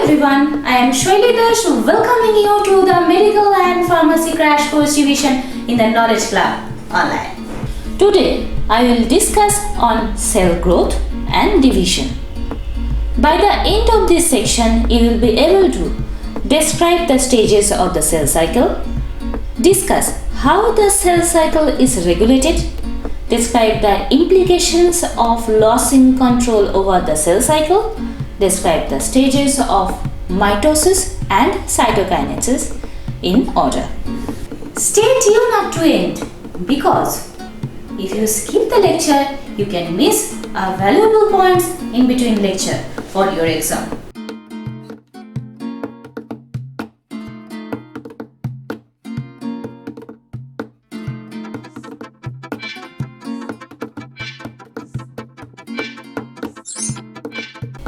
everyone, I am Shwelidash welcoming you to the Medical and Pharmacy Crash Course Division in the Knowledge Club online. Today, I will discuss on cell growth and division. By the end of this section, you will be able to describe the stages of the cell cycle, discuss how the cell cycle is regulated, describe the implications of losing control over the cell cycle, describe the stages of mitosis and cytokinesis in order. Stay tuned up to end because if you skip the lecture, you can miss valuable points in between lecture for your exam.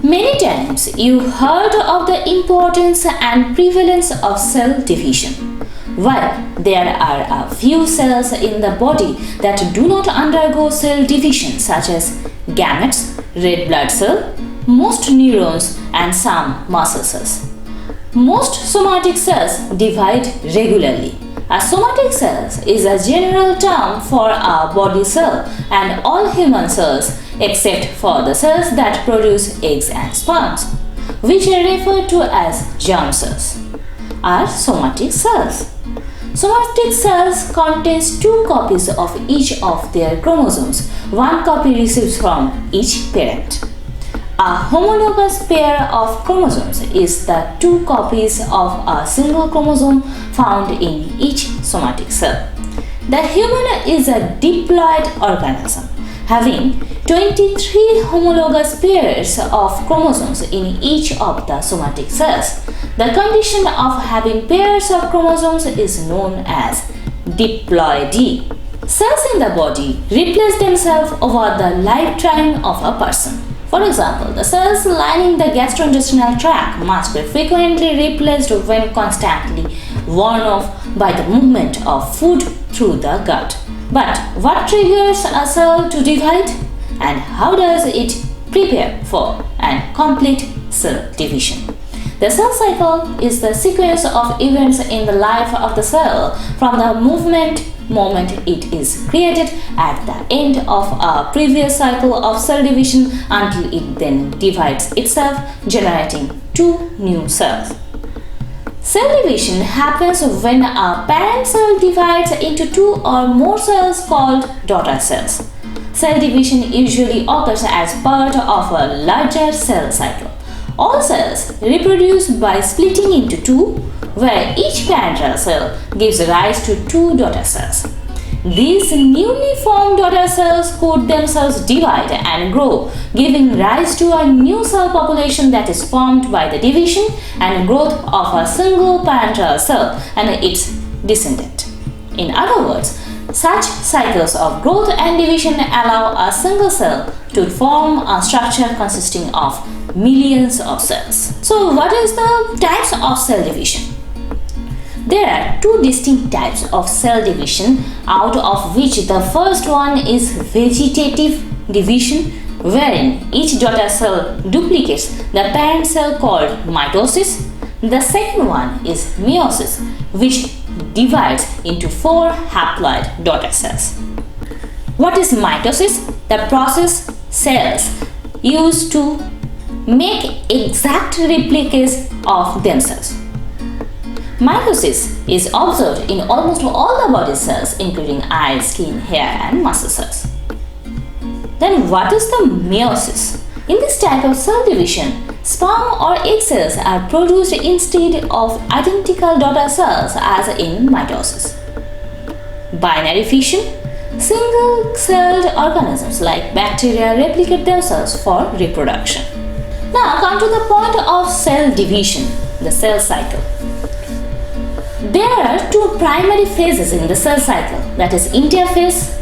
Many times you heard of the importance and prevalence of cell division. While there are a few cells in the body that do not undergo cell division, such as gametes, red blood cell, most neurons and some muscle cells. Most somatic cells divide regularly. A somatic cell is a general term for a body cell and all human cells except for the cells that produce eggs and sperms, which are referred to as germ cells, are somatic cells. Somatic cells contains two copies of each of their chromosomes. One copy receives from each parent. A homologous pair of chromosomes is the two copies of a single chromosome found in each somatic cell. The human is a diploid organism, having 23 homologous pairs of chromosomes in each of the somatic cells. The condition of having pairs of chromosomes is known as diploidy. Cells in the body replace themselves over the lifetime of a person. For example, the cells lining the gastrointestinal tract must be frequently replaced when constantly worn off by the movement of food through the gut. But what triggers a cell to divide? And how does it prepare for and complete cell division? The cell cycle is the sequence of events in the life of the cell from the moment it is created at the end of a previous cycle of cell division until it then divides itself, generating two new cells. Cell division happens when a parent cell divides into two or more cells called daughter cells. Cell division usually occurs as part of a larger cell cycle. All cells reproduce by splitting into two, where each parental cell gives rise to two daughter cells. These newly formed daughter cells could themselves divide and grow, giving rise to a new cell population that is formed by the division and growth of a single parental cell and its descendant. In other words, such cycles of growth and division allow a single cell to form a structure consisting of millions of cells. So, what is the types of cell division? There are two distinct types of cell division, out of which the first one is vegetative division, wherein each daughter cell duplicates the parent cell called mitosis. The second one is meiosis, which divides into four haploid daughter cells. What is mitosis? The process cells use to make exact replicas of themselves. Mitosis is observed in almost all the body cells, including eye, skin, hair, and muscle cells. Then what is the meiosis? In this type of cell division, sperm or egg cells are produced instead of identical daughter cells as in mitosis. Binary fission. Single-celled organisms like bacteria replicate themselves for reproduction. Now come to the point of cell division, the cell cycle. There are two primary phases in the cell cycle, that is interphase.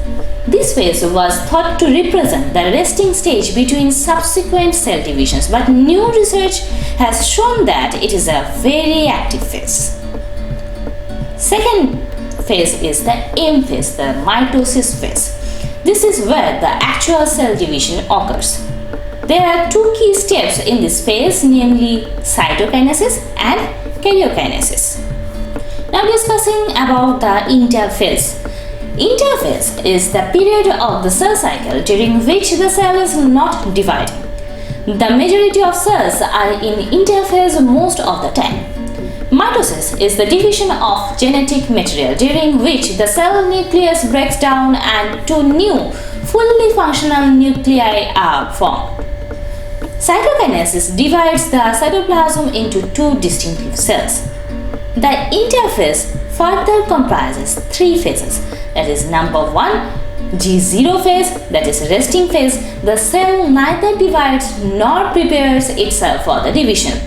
This phase was thought to represent the resting stage between subsequent cell divisions, but new research has shown that it is a very active phase. Second phase is the M phase, the mitosis phase. This is where the actual cell division occurs. There are two key steps in this phase, namely cytokinesis and karyokinesis. Now discussing about the interphase. Interphase is the period of the cell cycle during which the cell is not dividing. The majority of cells are in interphase most of the time. Mitosis is the division of genetic material during which the cell nucleus breaks down and two new, fully functional nuclei are formed. Cytokinesis divides the cytoplasm into two distinctive cells. The interphase further comprises three phases, that is number 1, G0 phase, that is resting phase. The cell neither divides nor prepares itself for the division.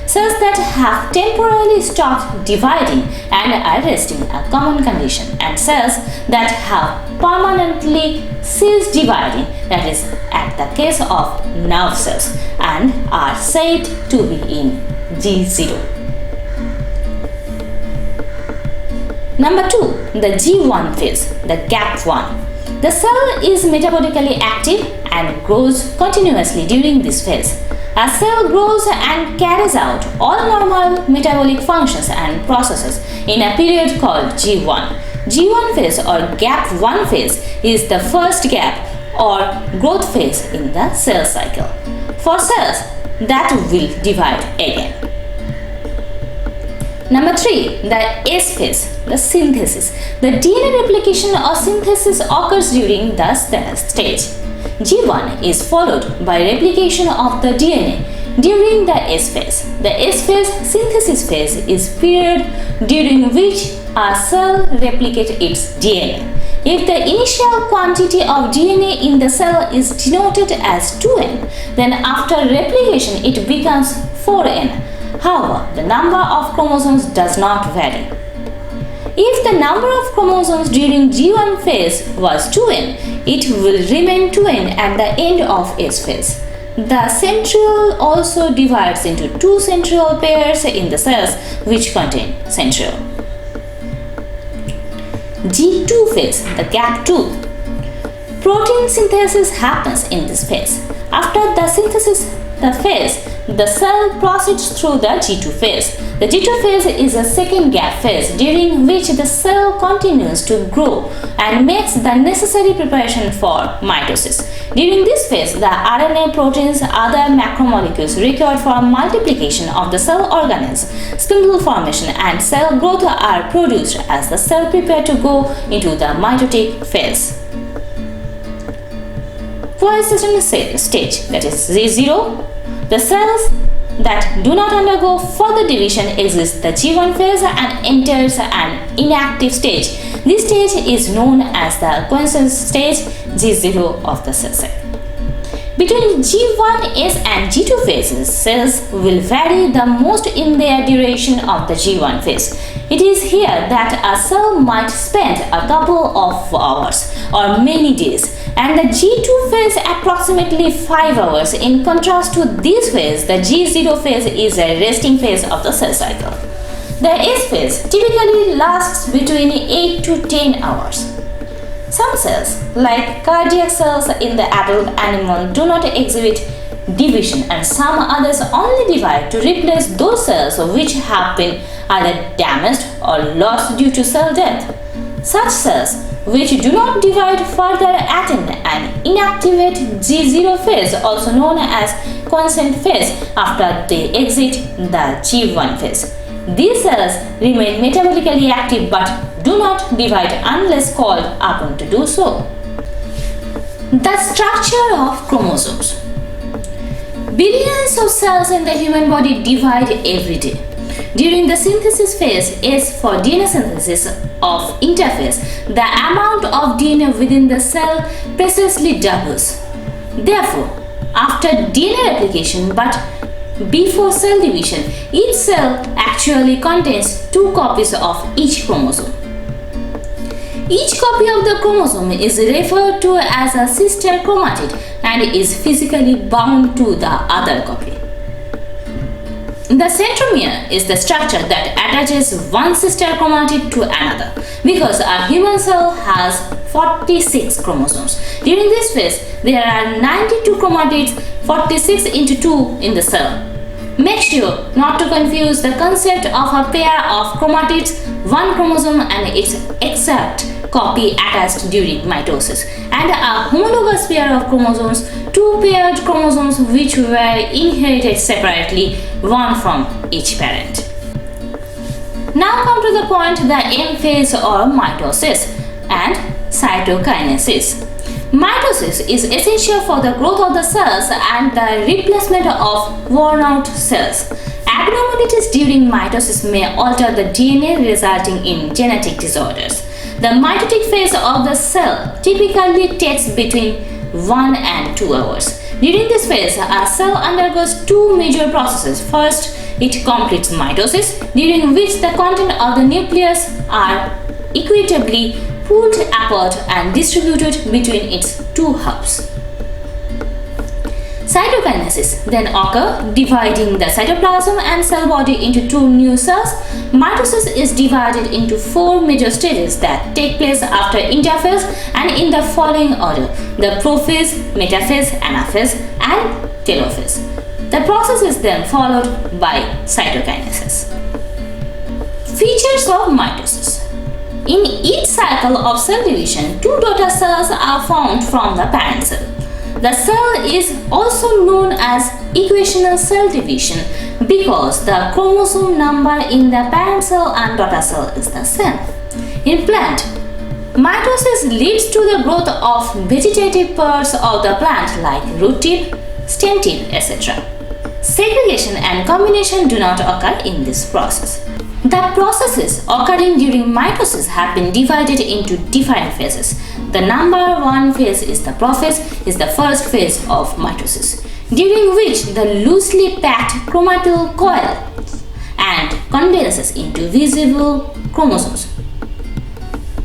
Cells that have temporarily stopped dividing and are resting a common condition, and cells that have permanently ceased dividing, that is at the case of nerve cells, and are said to be in G0. Number 2, the G1 phase, the gap 1. The cell is metabolically active and grows continuously during this phase. A cell grows and carries out all normal metabolic functions and processes in a period called G1. G1 phase or gap 1 phase is the first gap or growth phase in the cell cycle for cells that will divide again. Number 3, the S phase, the synthesis. The DNA replication or synthesis occurs during the cell stage. G1 is followed by replication of the DNA during the S phase. The S phase synthesis phase is period during which a cell replicates its DNA. If the initial quantity of DNA in the cell is denoted as 2n, then after replication it becomes 4n. However, the number of chromosomes does not vary. If the number of chromosomes during G1 phase was 2n, it will remain 2n at the end of S phase. The centriole also divides into two centriole pairs in the cells which contain centriole. G2 phase, the gap 2. Protein synthesis happens in this phase. After the synthesis phase, the cell proceeds through the G2 phase. The G2 phase is a second gap phase during which the cell continues to grow and makes the necessary preparation for mitosis. During this phase, the RNA, proteins, other macromolecules required for multiplication of the cell organelles, spindle formation and cell growth are produced as the cell prepares to go into the mitotic phase. Coexistence stage, that is Z0. The cells that do not undergo further division exit the G1 phase and enters an inactive stage. This stage is known as the quiescence stage, G0 of the cell cycle. Between G1, S and G2 phases, cells will vary the most in their duration of the G1 phase. It is here that a cell might spend a couple of hours or many days, and the G2 phase approximately 5 hours. In contrast to this phase, the G0 phase is a resting phase of the cell cycle. The S phase typically lasts between 8 to 10 hours. Some cells, like cardiac cells in the adult animal, do not exhibit division, and some others only divide to replace those cells which have been either damaged or lost due to cell death. Such cells which do not divide further attain an inactivate G0 phase, also known as quiescent phase, after they exit the G1 phase. These cells remain metabolically active but do not divide unless called upon to do so. The structure of chromosomes. Billions of cells in the human body divide every day. During the synthesis phase, S for DNA synthesis of interphase, the amount of DNA within the cell precisely doubles. Therefore, after DNA replication but before cell division, each cell actually contains 2 copies of each chromosome. Each copy of the chromosome is referred to as a sister chromatid and is physically bound to the other copy. The centromere is the structure that attaches one sister chromatid to another. Because a human cell has 46 chromosomes. During this phase, there are 92 chromatids, 46 into 2 in the cell. Make sure not to confuse the concept of a pair of chromatids, one chromosome and its exact copy attached during mitosis, and a homologous pair of chromosomes, two paired chromosomes which were inherited separately, one from each parent. Now come to the point, the M phase or mitosis and cytokinesis. Mitosis is essential for the growth of the cells and the replacement of worn out cells. Abnormalities during mitosis may alter the DNA, resulting in genetic disorders. The mitotic phase of the cell typically takes between 1 and 2 hours. During this phase, a cell undergoes two major processes. First, it completes mitosis, during which the content of the nucleus are equitably pulled apart and distributed between its two hubs. Cytokinesis then occurs, dividing the cytoplasm and cell body into two new cells. Mitosis is divided into four major stages that take place after interphase and in the following order: the prophase, metaphase, anaphase, and telophase. The process is then followed by cytokinesis. Features of mitosis. In each cycle of cell division, two daughter cells are formed from the parent cell. The cell is also known as equational cell division because the chromosome number in the parent cell and daughter cell is the same. In plant, mitosis leads to the growth of vegetative parts of the plant like root tip, stem tip, etc. Segregation and combination do not occur in this process. The processes occurring during mitosis have been divided into different phases. The number 1 phase is the prophase, is the first phase of mitosis, during which the loosely packed chromatin coils and condenses into visible chromosomes.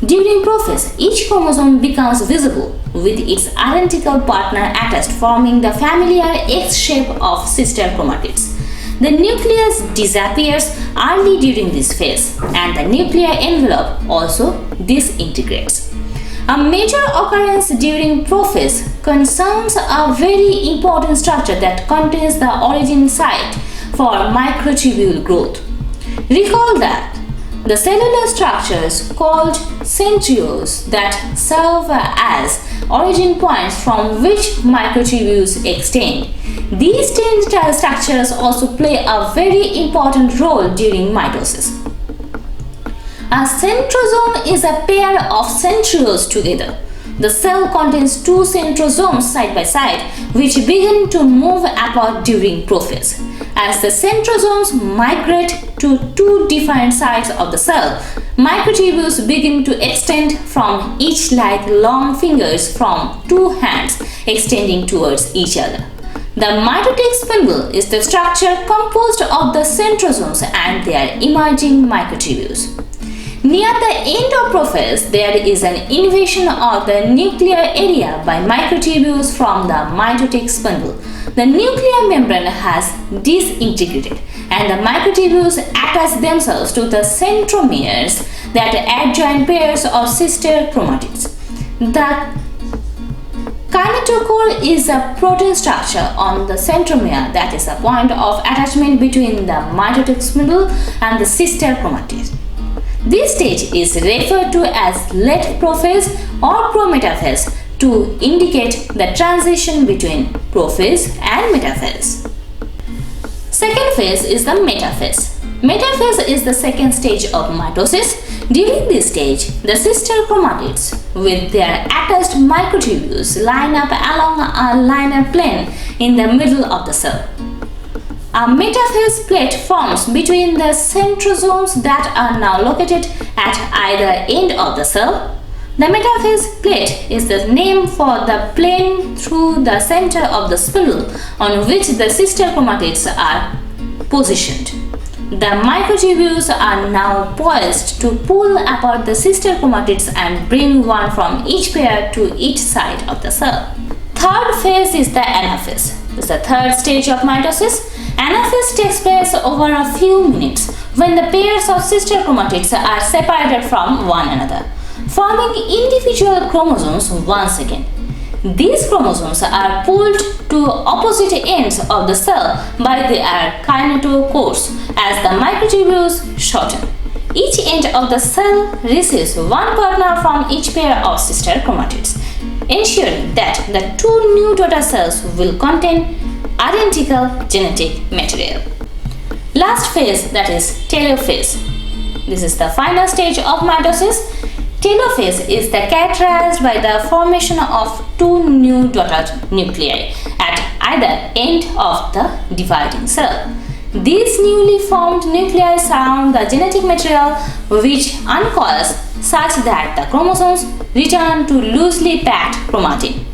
During prophase, each chromosome becomes visible with its identical partner attached, forming the familiar X shape of sister chromatids. The nucleus disappears early during this phase, and the nuclear envelope also disintegrates. A major occurrence during prophase concerns a very important structure that contains the origin site for microtubule growth. Recall that the cellular structures called centrioles that serve as origin points from which microtubules extend. These tensile structures also play a very important role during mitosis. A centrosome is a pair of centrioles together. The cell contains two centrosomes side by side, which begin to move apart during prophase. As the centrosomes migrate to two different sides of the cell, microtubules begin to extend from each like long fingers from two hands extending towards each other. The mitotic spindle is the structure composed of the centrosomes and their emerging microtubules. Near the end of prophase, there is an invasion of the nuclear area by microtubules from the mitotic spindle. The nuclear membrane has disintegrated, and the microtubules attach themselves to the centromeres that adjoin pairs of sister chromatids. The kinetochore is a protein structure on the centromere that is a point of attachment between the mitotic spindle and the sister chromatid. This stage is referred to as late prophase or prometaphase to indicate the transition between prophase and metaphase. Second phase is the metaphase. Metaphase is the second stage of mitosis. During this stage, the sister chromatids with their attached microtubules line up along a linear plane in the middle of the cell. A metaphase plate forms between the centrosomes that are now located at either end of the cell. The metaphase plate is the name for the plane through the center of the spindle on which the sister chromatids are positioned. The microtubules are now poised to pull apart the sister chromatids and bring one from each pair to each side of the cell. Third phase is the anaphase. It's the third stage of mitosis. Anaphase takes place over a few minutes when the pairs of sister chromatids are separated from one another. forming individual chromosomes once again. These chromosomes are pulled to opposite ends of the cell by their kinetochores as the microtubules shorten. Each end of the cell receives one partner from each pair of sister chromatids, ensuring that the two new daughter cells will contain identical genetic material. Last phase, that is telophase. This is the final stage of mitosis. Telophase is characterized by the formation of two new daughter nuclei at either end of the dividing cell. These newly formed nuclei surround the genetic material which uncoils such that the chromosomes return to loosely packed chromatin.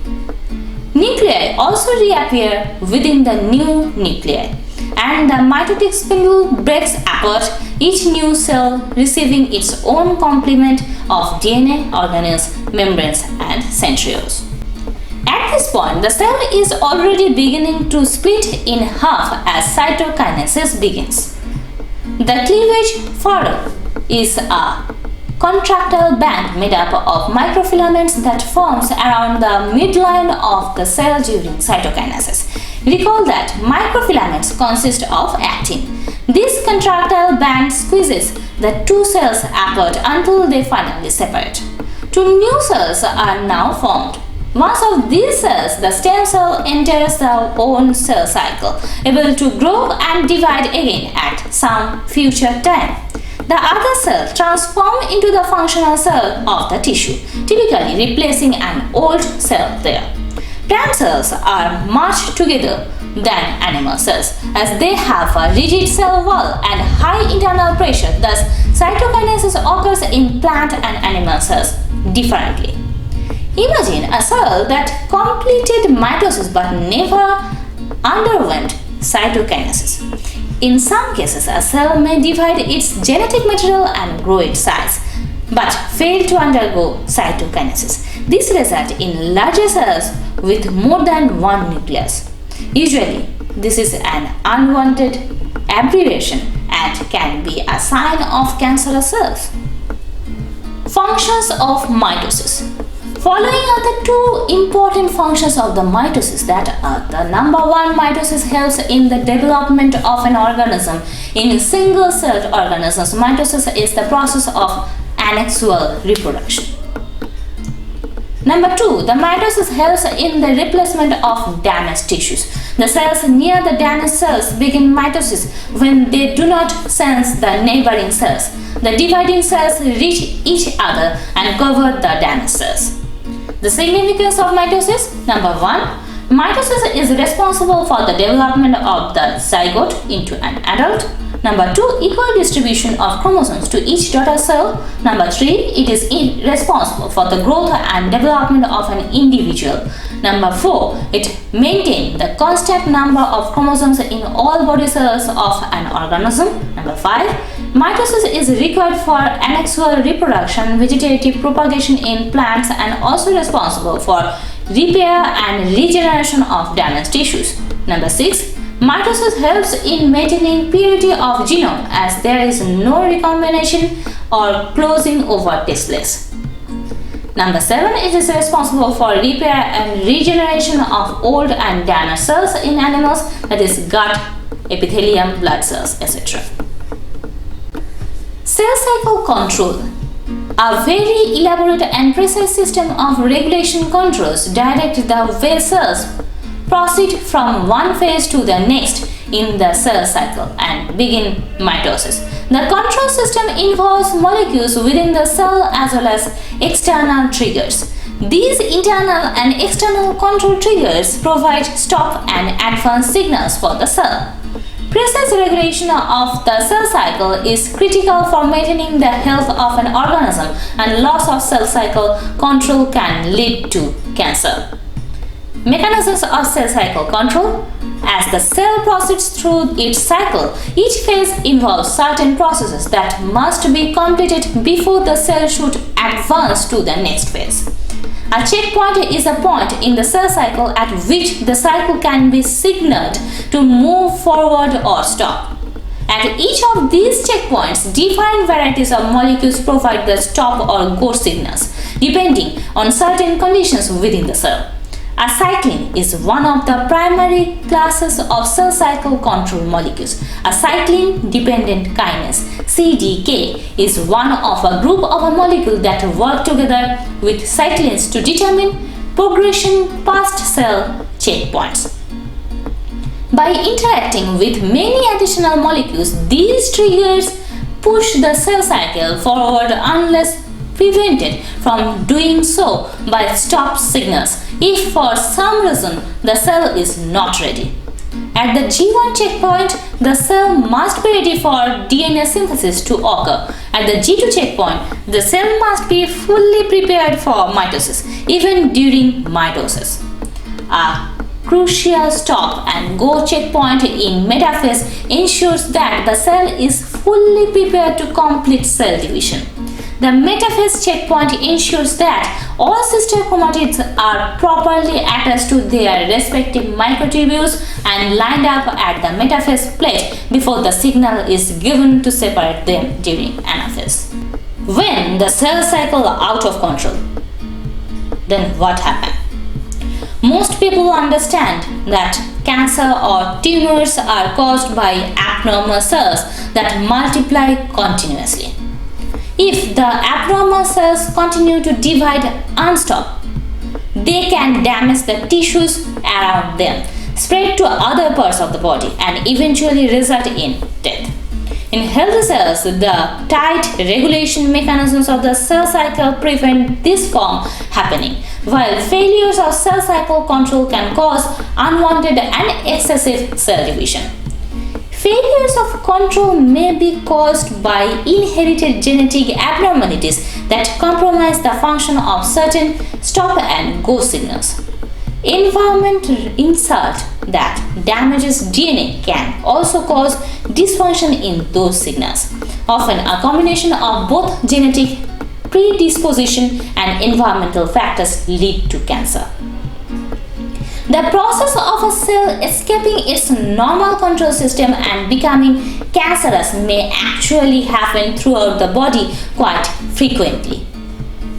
Nuclei also reappear within the new nuclei, and the mitotic spindle breaks apart, each new cell receiving its own complement of DNA, organelles, membranes, and centrioles. At this point, the cell is already beginning to split in half as cytokinesis begins. The cleavage furrow is a contractile band made up of microfilaments that forms around the midline of the cell during cytokinesis. Recall that microfilaments consist of actin. This contractile band squeezes the two cells apart until they finally separate. Two new cells are now formed. Once of these cells, the stem cell enters the own cell cycle, able to grow and divide again at some future time. The other cell transforms into the functional cell of the tissue, typically replacing an old cell there. Plant cells are much together than animal cells, as they have a rigid cell wall and high internal pressure. Thus, cytokinesis occurs in plant and animal cells differently. Imagine a cell that completed mitosis but never underwent cytokinesis. In some cases, a cell may divide its genetic material and grow its size, but fail to undergo cytokinesis. This results in larger cells with more than one nucleus. Usually, this is an unwanted aberration and can be a sign of cancerous cells. Functions of mitosis. Following are the two important functions of the mitosis that are the number one, mitosis helps in the development of an organism. In single-celled organisms, mitosis is the process of asexual reproduction. Number two, the mitosis helps in the replacement of damaged tissues. The cells near the damaged cells begin mitosis when they do not sense the neighboring cells. The dividing cells reach each other and cover the damaged cells. The significance of mitosis. Number one, mitosis is responsible for the development of the zygote into an adult. Number two, equal distribution of chromosomes to each daughter cell. Number three, it is responsible for the growth and development of an individual. Number four, it maintains the constant number of chromosomes in all body cells of an organism. Number five, mitosis is required for asexual reproduction, vegetative propagation in plants, and also responsible for repair and regeneration of damaged tissues. Number six, mitosis helps in maintaining purity of genome as there is no recombination or closing over telomeres. Number 7, it is responsible for repair and regeneration of old and damaged cells in animals, that is gut, epithelium, blood cells, etc. Cell cycle control. A very elaborate and precise system of regulation controls direct the way cells proceed from one phase to the next in the cell cycle and begin mitosis. The control system involves molecules within the cell as well as external triggers. These internal and external control triggers provide stop and advance signals for the cell. Precise regulation of the cell cycle is critical for maintaining the health of an organism, and loss of cell cycle control can lead to cancer. Mechanisms of cell cycle control. As the cell proceeds through its cycle, each phase involves certain processes that must be completed before the cell should advance to the next phase. A checkpoint is a point in the cell cycle at which the cycle can be signaled to move forward or stop. At each of these checkpoints, different varieties of molecules provide the stop or go signals. depending on certain conditions within the cell. A cyclin is one of the primary classes of cell cycle control molecules. A cyclin-dependent kinase (CDK) is one of a group of a molecule that work together with cyclins to determine progression past cell checkpoints. By interacting with many additional molecules, these triggers push the cell cycle forward unless prevented from doing so by stop signals if for some reason the cell is not ready. At the G1 checkpoint, the cell must be ready for DNA synthesis to occur. At the G2 checkpoint, the cell must be fully prepared for mitosis, even during mitosis. A crucial stop and go checkpoint in metaphase ensures that the cell is fully prepared to complete cell division. The metaphase checkpoint ensures that all sister chromatids are properly attached to their respective microtubules and lined up at the metaphase plate before the signal is given to separate them during anaphase. When the cell cycle out of control, then what happens? Most people understand that cancer or tumors are caused by abnormal cells that multiply continuously. If the abnormal cells continue to divide unstopped, they can damage the tissues around them, spread to other parts of the body, and eventually result in death. In healthy cells, the tight regulation mechanisms of the cell cycle prevent this from happening, while failures of cell cycle control can cause unwanted and excessive cell division. Failures of control may be caused by inherited genetic abnormalities that compromise the function of certain stop and go signals. Environmental insult that damages DNA can also cause dysfunction in those signals. Often a combination of both genetic predisposition and environmental factors lead to cancer. The process of a cell escaping its normal control system and becoming cancerous may actually happen throughout the body quite frequently.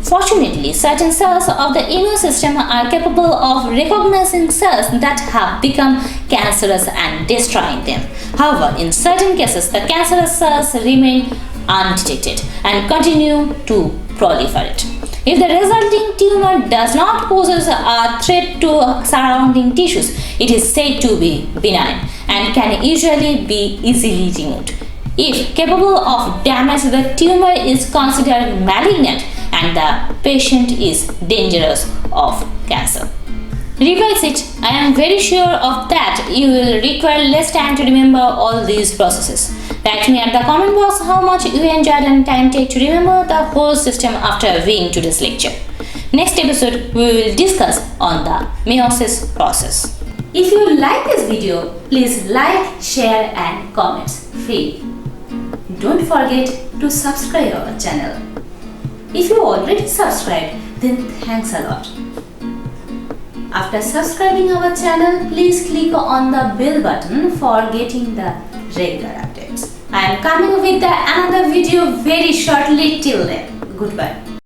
Fortunately, certain cells of the immune system are capable of recognizing cells that have become cancerous and destroying them. However, in certain cases, the cancerous cells remain undetected and continue to proliferate. If the resulting tumor does not pose a threat to surrounding tissues, it is said to be benign and can usually be easily removed. If capable of damage, the tumor is considered malignant and the patient is dangerous of cancer. Revise it. I am very sure of that you will require less time to remember all these processes. Write me at the comment box how much you enjoyed and time take to remember the whole system after viewing today's lecture. Next episode, we will discuss on the meiosis process. If you like this video, please like, share and comment. Don't forget to subscribe our channel. If you already subscribed, then thanks a lot. After subscribing our channel, please click on the bell button for getting the regular updates. I am coming with another video very shortly. Till then, goodbye.